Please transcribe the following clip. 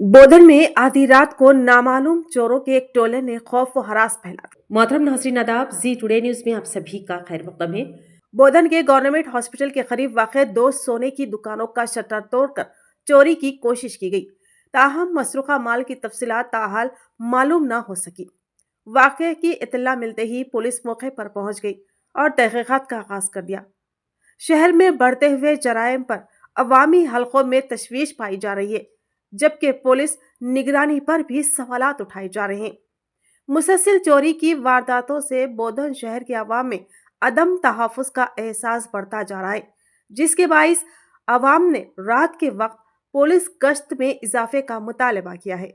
बोधन में आधी रात को नामालूम चोरों के एक टोले ने खौफ व हरास फैला दी। मोहतरम नाज़रीन आदाब, जी टुडे न्यूज में आप सभी का खैर मकदम है। बोधन के गवर्नमेंट हॉस्पिटल के करीब वाक़ दो सोने की दुकानों का शटर तोड़कर चोरी की कोशिश की गई। ताहम मसरूका माल की तफसीलात ताहाल मालूम न हो सकी। वाक़े की इत्तला मिलते ही पुलिस मौके पर पहुंच गई और तहकीकात का आगाज कर दिया। शहर में बढ़ते हुए जराइम पर अवामी हलकों में तशवीश पाई जा रही है, जबकि पुलिस निगरानी पर भी सवालात उठाए जा रहे हैं। मुसलसल चोरी की वारदातों से बोधन शहर के अवाम में अदम तहफ़्फ़ुज़ का एहसास बढ़ता जा रहा है, जिसके बाइस अवाम ने रात के वक्त पुलिस गश्त में इजाफे का मुतालबा किया है।